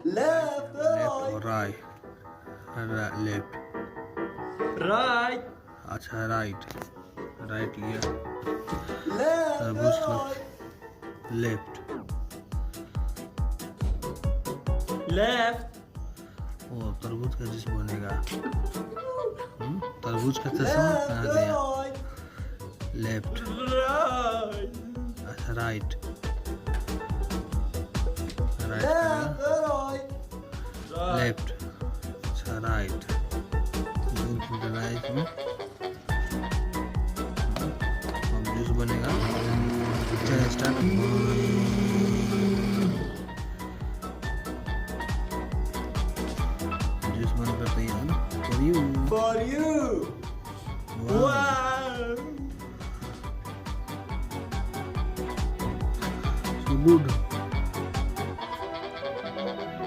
Left or left और right? Right left Right. अच्छा right right लिया Left तरबूज or का right? Left Left. ओ तरबूज का जूस बनेगा तरबूज का चश्मा Left कहाँ or गया right? Left Right. अच्छा right right Left or right? Right. Left अच्छा राइट राइट में अब जूस बनेगा चलिए स्टार्ट जूस बनकर तैयार for you For you. Wow. So good